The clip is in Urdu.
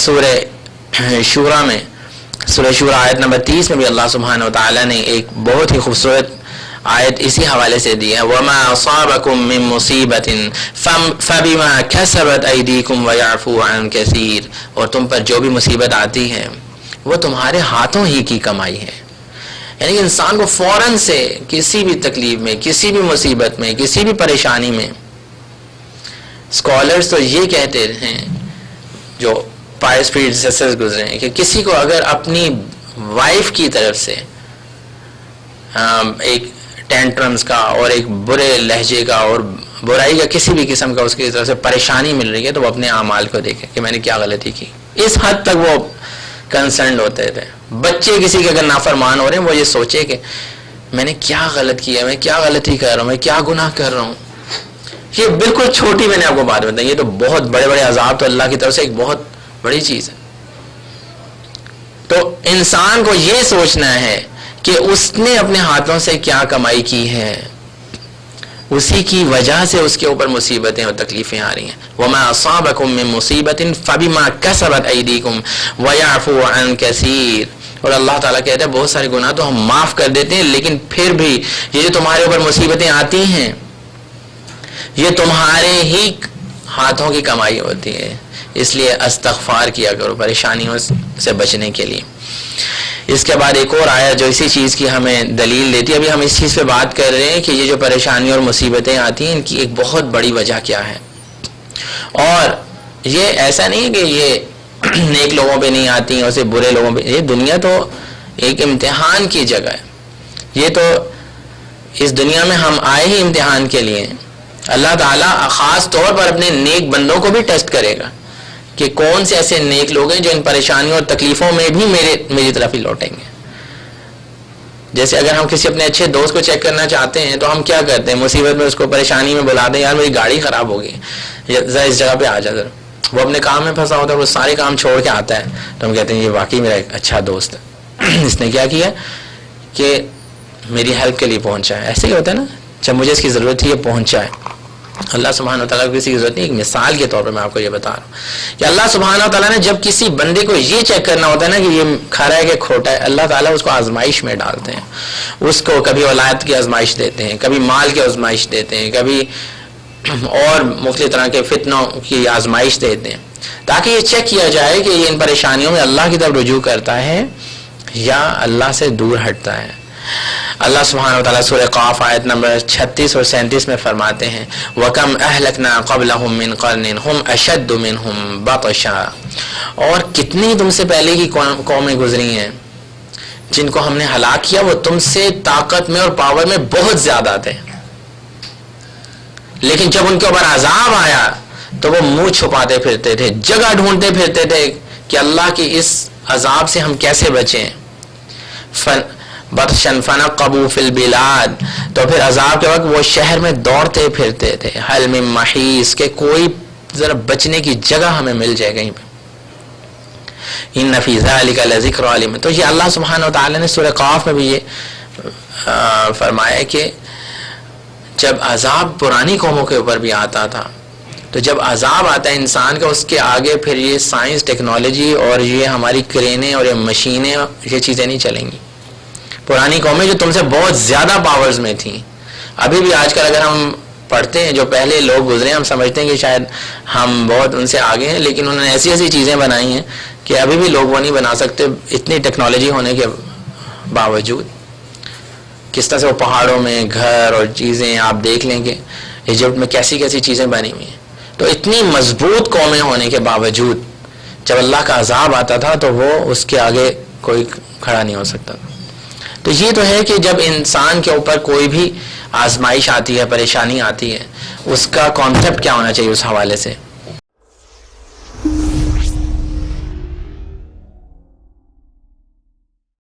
سورہ شورا میں، سورہ شورا آیت نمبر 30 میں بھی اللہ سبحانہ وتعالی نے ایک بہت ہی خوبصورت آیت اسی حوالے سے دی ہے، وَمَا أَصَابَكُم مِّن مُّصِيبَةٍ فَبِمَا كَسَبَتْ أَيْدِيكُمْ وَيَعْفُو عَن كَثِيرٍ، اور تم پر جو بھی مصیبت آتی ہے وہ تمہارے ہاتھوں ہی کی کمائی ہے۔ یعنی انسان کو فوراً سے کسی بھی تکلیف میں، کسی بھی مصیبت میں، کسی بھی پریشانی میں، اسکالرز تو یہ کہتے ہیں جو پائس پریڈیسیسرز گزرے ہیں کہ کسی کو اگر اپنی وائف کی طرف سے ایک ٹینٹرمز کا اور ایک برے لہجے کا اور برائی کا کسی بھی قسم کا اس کی طرف سے پریشانی مل رہی ہے تو وہ اپنے اعمال کو دیکھے کہ میں نے کیا غلطی کی۔ اس حد تک وہ کنسرنڈ ہوتے تھے۔ بچے کسی کے اگر نافرمان ہو رہے ہیں وہ یہ سوچے کہ میں نے کیا غلط کیا، میں کیا غلطی کر رہا ہوں، میں کیا گناہ کر رہا ہوں۔ یہ بالکل چھوٹی میں نے آپ کو بات بتائی، یہ تو بہت بڑے بڑے عذاب تو اللہ کی طرف سے ایک بہت بڑی چیز ہے۔ تو انسان کو یہ سوچنا ہے کہ اس نے اپنے ہاتھوں سے کیا کمائی کی ہے، اسی کی وجہ سے اس کے اوپر مصیبتیں اور تکلیفیں آ رہی ہیں۔ وَمَا أَصَابَكُم مِّن مُّصِيبَةٍ فَبِمَا كَسَبَتْ أَيْدِيكُمْ وَيَعْفُو عَن كَثِيرٍ، اور اللہ تعالیٰ کہتا ہے بہت سارے گناہ تو ہم معاف کر دیتے ہیں، لیکن پھر بھی یہ جو تمہارے اوپر مصیبتیں آتی ہیں یہ تمہارے ہی ہاتھوں کی کمائی ہوتی ہے، اس لیے استغفار کیا کرو پریشانیوں سے بچنے کے لیے۔ اس کے بعد ایک اور آیت جو اسی چیز کی ہمیں دلیل دیتی ہے، ابھی ہم اس چیز پہ بات کر رہے ہیں کہ یہ جو پریشانیاں اور مصیبتیں آتی ہیں ان کی ایک بہت بڑی وجہ کیا ہے، اور یہ ایسا نہیں ہے کہ یہ نیک لوگوں پہ نہیں آتی ہیں اور صرف برے لوگوں پہ، یہ دنیا تو ایک امتحان کی جگہ ہے، یہ تو اس دنیا میں ہم آئے ہی امتحان کے لیے۔ اللہ تعالیٰ خاص طور پر اپنے نیک بندوں کو بھی ٹیسٹ کرے گا کہ کون سے ایسے نیک لوگ ہیں جو ان پریشانیوں اور تکلیفوں میں بھی میری طرف ہی لوٹیں گے۔ جیسے اگر ہم کسی اپنے اچھے دوست کو چیک کرنا چاہتے ہیں تو ہم کیا کرتے ہیں، مصیبت میں اس کو پریشانی میں بلا دیں، یار میری گاڑی خراب ہو گئی، ذرا اس جگہ پہ آ جا ذرا۔ وہ اپنے کام میں پھنسا ہوتا ہے، وہ سارے کام چھوڑ کے آتا ہے تو ہم کہتے ہیں یہ واقعی میرا ایک اچھا دوست ہے، اس نے کیا کیا کہ میری ہیلپ کے لیے پہنچا ہے۔ ایسے ہی ہوتا ہے نا، جب مجھے اس کی ضرورت تھی یہ پہنچا ہے۔ اللہ سبحانہ وتعالیٰ کو کسی کی ضرورت نہیں، ایک مثال کے طور پہ میں آپ کو یہ بتا رہا ہوں کہ اللہ سبحانہ وتعالیٰ نے جب کسی بندے کو یہ چیک کرنا ہوتا ہے نا کہ یہ کھرا ہے کہ کھوٹا ہے، اللہ تعالیٰ اس کو آزمائش میں ڈالتے ہیں، اس کو کبھی اولاد کی آزمائش دیتے ہیں، کبھی مال کی آزمائش دیتے ہیں، کبھی اور مختلف طرح کے فتنوں کی آزمائش دیتے ہیں، تاکہ یہ چیک کیا جائے کہ یہ ان پریشانیوں میں اللہ کی طرف رجوع کرتا ہے یا اللہ سے دور ہٹتا ہے۔ اللہ سبحانہ وتعالیٰ سورہ قاف آیت نمبر 36 اور 37 میں فرماتے ہیں وَكَمْ أَهْلَكْنَا قَبْلَهُمْ مِنْ قَرْنٍ هُمْ أَشَدُّ مِنْهُمْ بَطْشًا، اور کتنی تم سے پہلے کی قومیں گزری ہیں جن کو ہم نے ہلاک کیا، وہ تم سے طاقت میں اور پاور میں بہت زیادہ تھے، لیکن جب ان کے اوپر عذاب آیا تو وہ منہ چھپاتے پھرتے تھے، جگہ ڈھونڈتے پھرتے تھے کہ اللہ کی اس عذاب سے ہم کیسے بچیں۔ بطشن فنقبوا فی البلاد، تو پھر عذاب کے وقت وہ شہر میں دوڑتے پھرتے تھے، حل من محیص، کہ کوئی ذرا بچنے کی جگہ ہمیں مل جائے کہیں پہ۔ ان فی ذلک لذکر لمن، تو یہ اللہ سبحانہ وتعالی نے سورہ قاف میں بھی یہ فرمایا کہ جب عذاب پرانی قوموں کے اوپر بھی آتا تھا تو جب عذاب آتا ہے انسان کا، اس کے آگے پھر یہ سائنس ٹیکنالوجی اور یہ ہماری کرینیں اور یہ مشینیں یہ چیزیں نہیں چلیں گی۔ پرانی قومیں جو تم سے بہت زیادہ پاورز میں تھیں، ابھی بھی آج کل اگر ہم پڑھتے ہیں جو پہلے لوگ گزرے ہیں ہم سمجھتے ہیں کہ شاید ہم بہت ان سے آگے ہیں، لیکن انہوں نے ایسی ایسی چیزیں بنائی ہیں کہ ابھی بھی لوگ وہ نہیں بنا سکتے، اتنی ٹیکنالوجی ہونے کے باوجود۔ کس طرح سے وہ پہاڑوں میں گھر اور چیزیں آپ دیکھ لیں کہ ایجپٹ میں کیسی کیسی چیزیں بنی ہوئی ہیں، تو اتنی مضبوط قومیں ہونے کے باوجود جب اللہ کا عذاب آتا تھا تو وہ اس کے آگے کوئی کھڑا نہیں ہو سکتا تھا۔ تو یہ تو ہے کہ جب انسان کے اوپر کوئی بھی آزمائش آتی ہے، پریشانی آتی ہے، اس کا کانسیپٹ کیا ہونا چاہیے اس حوالے سے۔